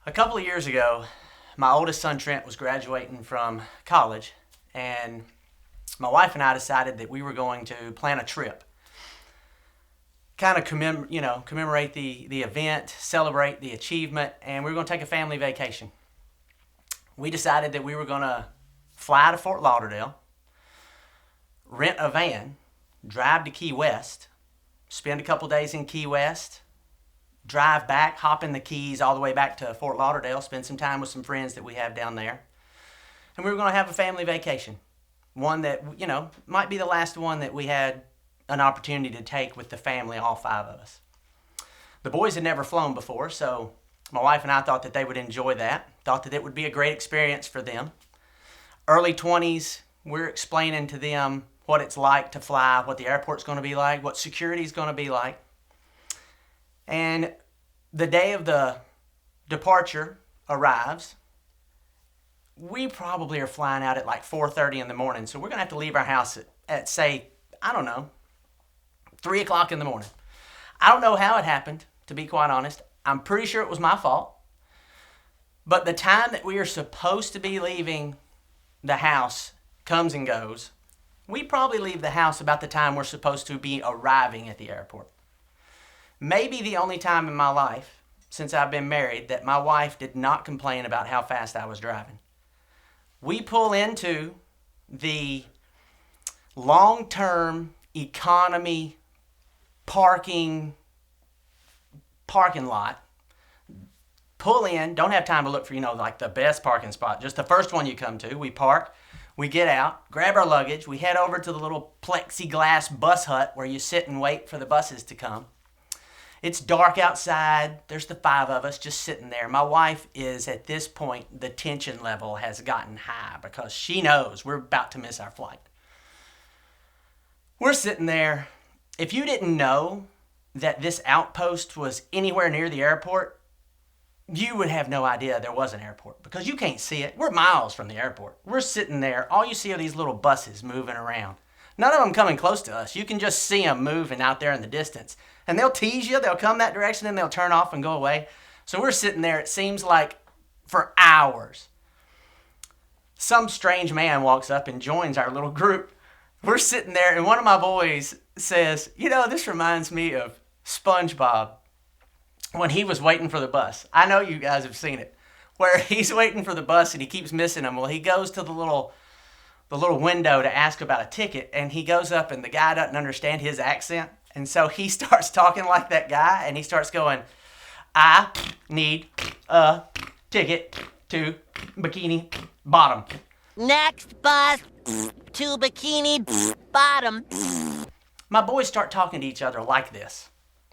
A couple of years ago, my oldest son Trent was graduating from college, and my wife and I decided that we were going to plan a trip, kind of commemorate the event, celebrate the achievement, and we were going to take a family vacation. We decided that we were going to fly to Fort Lauderdale, rent a van, drive to Key West, spend a couple days in Key West, drive back, hop in the Keys all the way back to Fort Lauderdale, spend some time with some friends that we have down there. And we were going to have a family vacation. One that, might be the last one that we had an opportunity to take with the family, all five of us. The boys had never flown before, so my wife and I thought that they would enjoy that, thought that it would be a great experience for them. Early 20s, we're explaining to them what it's like to fly, what the airport's going to be like, what security's going to be like. And the day of the departure arrives. We probably are flying out at like 4:30 in the morning, so we're going to have to leave our house at say, 3 o'clock in the morning. I don't know how it happened, to be quite honest. I'm pretty sure it was my fault. But the time that we are supposed to be leaving the house comes and goes. We probably leave the house about the time we're supposed to be arriving at the airport. Maybe the only time in my life since I've been married that my wife did not complain about how fast I was driving. We pull into the long-term economy parking lot. Pull in, don't have time to look for, like the best parking spot, just the first one you come to. We park, we get out, grab our luggage, we head over to the little plexiglass bus hut where you sit and wait for the buses to come. It's dark outside. There's the five of us just sitting there. My wife is, at this point, the tension level has gotten high because she knows we're about to miss our flight. We're sitting there. If you didn't know that this outpost was anywhere near the airport, you would have no idea there was an airport because you can't see it. We're miles from the airport. We're sitting there. All you see are these little buses moving around. None of them coming close to us. You can just see them moving out there in the distance. And they'll tease you. They'll come that direction and they'll turn off and go away. So we're sitting there, it seems like, for hours. Some strange man walks up and joins our little group. We're sitting there and one of my boys says, this reminds me of SpongeBob when he was waiting for the bus. I know you guys have seen it. Where he's waiting for the bus and he keeps missing them. Well, he goes to the little window to ask about a ticket, and he goes up and the guy doesn't understand his accent, and so he starts talking like that guy, and he starts going, I need a ticket to Bikini Bottom. Next bus to Bikini Bottom. My boys start talking to each other like this.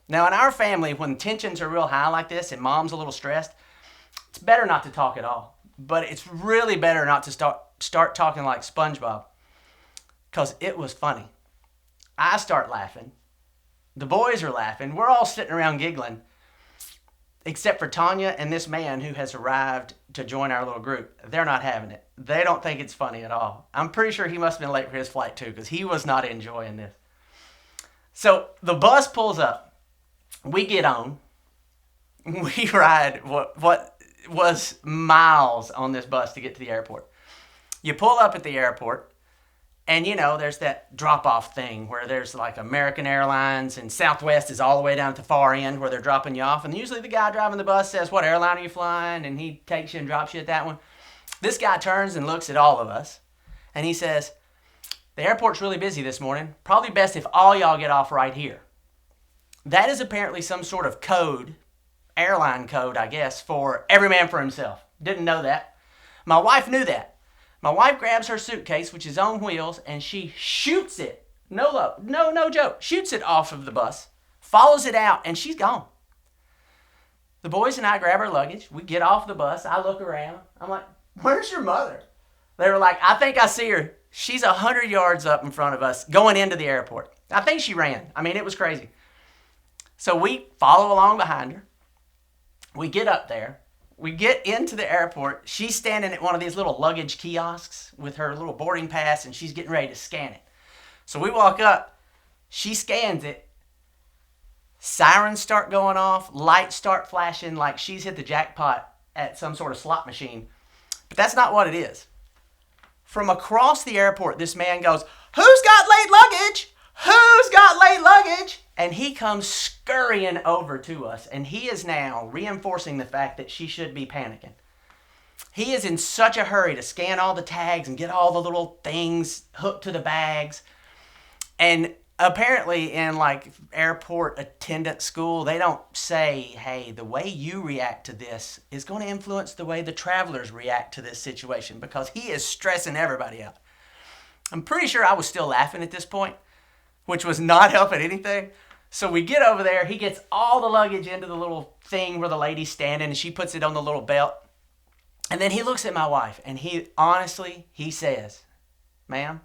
Now, in our family, when tensions are real high like this and mom's a little stressed, it's better not to talk at all. But it's really better not to start talking like SpongeBob, because it was funny. I start laughing. The boys are laughing. We're all sitting around giggling, except for Tanya and this man who has arrived to join our little group. They're not having it. They don't think it's funny at all. I'm pretty sure he must have been late for his flight too, because he was not enjoying this. So the bus pulls up. We get on. We ride what was miles on this bus to get to the airport. You pull up at the airport, and there's that drop-off thing where there's like American Airlines and Southwest is all the way down at the far end where they're dropping you off. And usually the guy driving the bus says, what airline are you flying? And he takes you and drops you at that one. This guy turns and looks at all of us, and he says, the airport's really busy this morning. Probably best if all y'all get off right here. That is apparently some sort of code, airline code, I guess, for every man for himself. Didn't know that. My wife knew that. My wife grabs her suitcase, which is on wheels, and she shoots it. No joke. Shoots it off of the bus, follows it out, and she's gone. The boys and I grab our luggage. We get off the bus. I look around. I'm like, where's your mother? They were like, I think I see her. She's 100 yards up in front of us going into the airport. I think she ran. It was crazy. So we follow along behind her. We get up there. We get into the airport. She's standing at one of these little luggage kiosks with her little boarding pass, and she's getting ready to scan it. So we walk up. She scans it. Sirens start going off. Lights start flashing like she's hit the jackpot at some sort of slot machine. But that's not what it is. From across the airport, this man goes, "Who's got late luggage? Who's got late luggage?" And he comes scurrying over to us, and he is now reinforcing the fact that she should be panicking. He is in such a hurry to scan all the tags and get all the little things hooked to the bags. And apparently in like airport attendant school, they don't say, hey, the way you react to this is going to influence the way the travelers react to this situation, because he is stressing everybody out. I'm pretty sure I was still laughing at this point, which was not helping anything. So we get over there. He gets all the luggage into the little thing where the lady's standing, and she puts it on the little belt. And then he looks at my wife, and he says, "Ma'am,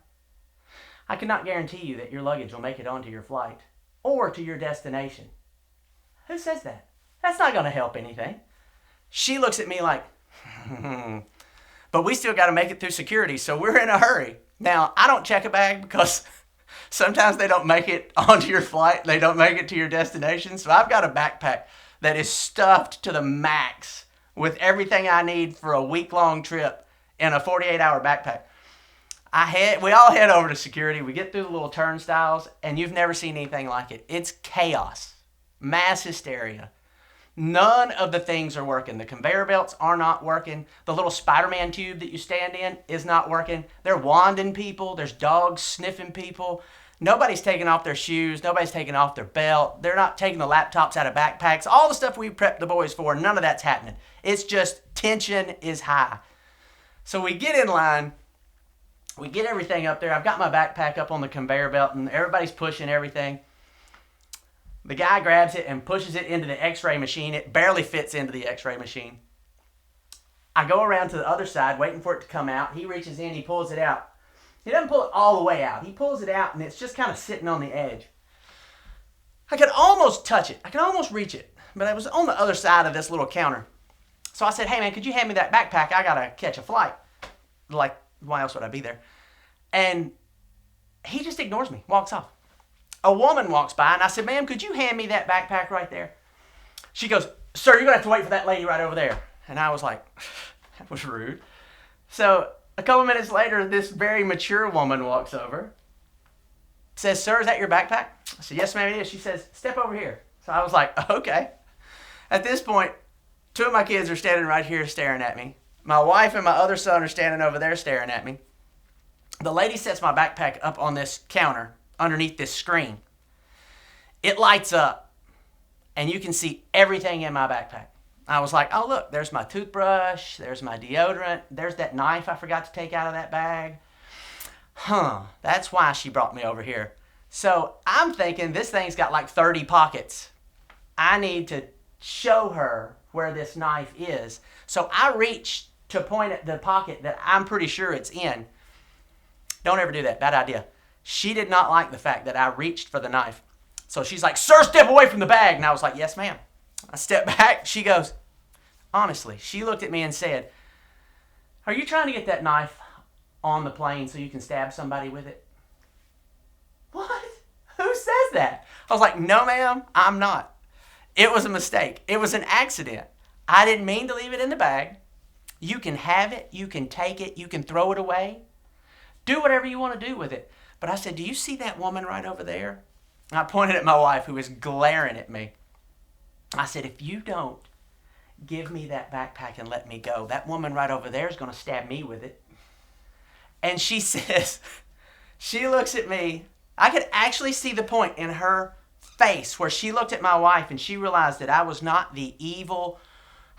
I cannot guarantee you that your luggage will make it onto your flight or to your destination." Who says that? That's not going to help anything. She looks at me like, but we still got to make it through security, so we're in a hurry. Now, I don't check a bag because sometimes they don't make it onto your flight. They don't make it to your destination. So I've got a backpack that is stuffed to the max with everything I need for a week-long trip in a 48-hour backpack. We all head over to security. We get through the little turnstiles, and you've never seen anything like it. It's chaos, mass hysteria. None of the things are working. The conveyor belts are not working. The little Spider-Man tube that you stand in is not working. They're wanding people. There's dogs sniffing people. Nobody's taking off their shoes. Nobody's taking off their belt. They're not taking the laptops out of backpacks. All the stuff we prepped the boys for, none of that's happening. It's just tension is high. So we get in line. We get everything up there. I've got my backpack up on the conveyor belt, and everybody's pushing everything. The guy grabs it and pushes it into the x-ray machine. It barely fits into the x-ray machine. I go around to the other side, waiting for it to come out. He reaches in, he pulls it out. He doesn't pull it all the way out. He pulls it out, and it's just kind of sitting on the edge. I could almost touch it. I could almost reach it, but I was on the other side of this little counter. So I said, "Hey, man, could you hand me that backpack? I got to catch a flight." Like, why else would I be there? And he just ignores me, walks off. A woman walks by, and I said, "Ma'am, could you hand me that backpack right there?" She goes, "Sir, you're going to have to wait for that lady right over there." And I was like, that was rude. So a couple minutes later, this very mature woman walks over, says, "Sir, is that your backpack?" I said, "Yes, ma'am, it is." She says, "Step over here." So I was like, okay. At this point, two of my kids are standing right here staring at me. My wife and my other son are standing over there staring at me. The lady sets my backpack up on this counter underneath this screen. It lights up, and you can see everything in my backpack. I was like, oh, look, there's my toothbrush, there's my deodorant, there's that knife I forgot to take out of that bag. That's why she brought me over here. So I'm thinking this thing's got like 30 pockets. I need to show her where this knife is. So I reach to point at the pocket that I'm pretty sure it's in. Don't ever do that. Bad idea. She did not like the fact that I reached for the knife. So she's like, "Sir, step away from the bag." And I was like, "Yes, ma'am." I stepped back. She goes, honestly, she looked at me and said, "Are you trying to get that knife on the plane so you can stab somebody with it?" What? Who says that? I was like, "No, ma'am, I'm not. It was a mistake. It was an accident. I didn't mean to leave it in the bag. You can have it. You can take it. You can throw it away. Do whatever you want to do with it." But I said, "Do you see that woman right over there?" And I pointed at my wife, who was glaring at me. I said, "If you don't give me that backpack and let me go, that woman right over there is going to stab me with it." And she says, she looks at me. I could actually see the point in her face where she looked at my wife and she realized that I was not the evil,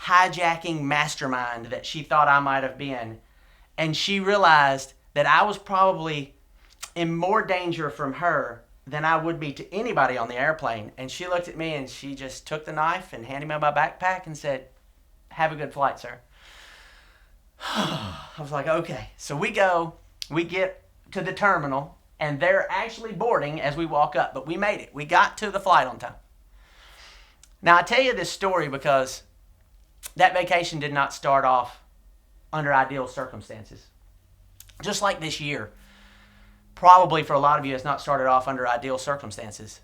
hijacking mastermind that she thought I might have been. And she realized that I was probably in more danger from her than I would be to anybody on the airplane. And she looked at me and she just took the knife and handed me my backpack and said, "Have a good flight, sir." I was like, okay. So we get to the terminal, and they're actually boarding as we walk up, but we made it. We got to the flight on time. Now, I tell you this story because that vacation did not start off under ideal circumstances. Just like this year, probably for a lot of you, has not started off under ideal circumstances.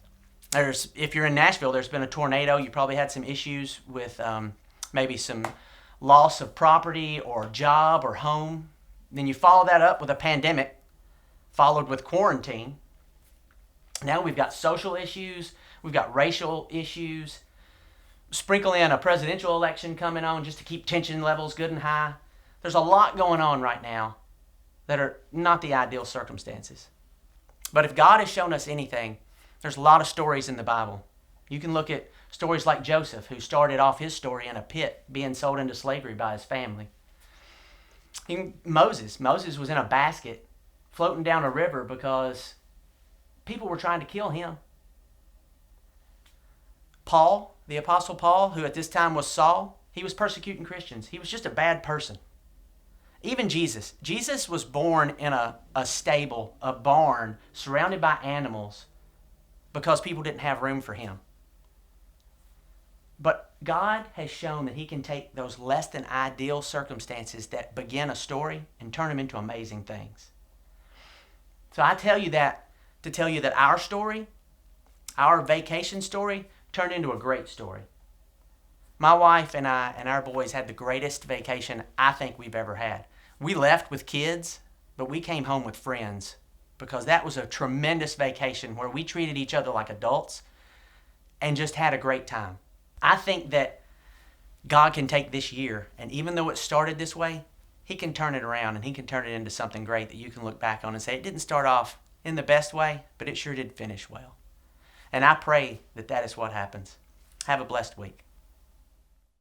If you're in Nashville, there's been a tornado. You probably had some issues with maybe some loss of property or job or home. Then you follow that up with a pandemic, followed with quarantine. Now we've got social issues, we've got racial issues, sprinkle in a presidential election coming on just to keep tension levels good and high. There's a lot going on right now that are not the ideal circumstances. But if God has shown us anything, there's a lot of stories in the Bible. You can look at stories like Joseph, who started off his story in a pit, being sold into slavery by his family. Moses was in a basket floating down a river because people were trying to kill him. Paul, the Apostle Paul, who at this time was Saul, he was persecuting Christians. He was just a bad person. Even Jesus. Jesus was born in a stable, a barn, surrounded by animals because people didn't have room for him. But God has shown that he can take those less than ideal circumstances that begin a story and turn them into amazing things. So I tell you that to tell you that our story, our vacation story, turned into a great story. My wife and I and our boys had the greatest vacation I think we've ever had. We left with kids, but we came home with friends because that was a tremendous vacation where we treated each other like adults and just had a great time. I think that God can take this year, and even though it started this way, he can turn it around and he can turn it into something great that you can look back on and say, it didn't start off in the best way, but it sure did finish well. And I pray that that is what happens. Have a blessed week.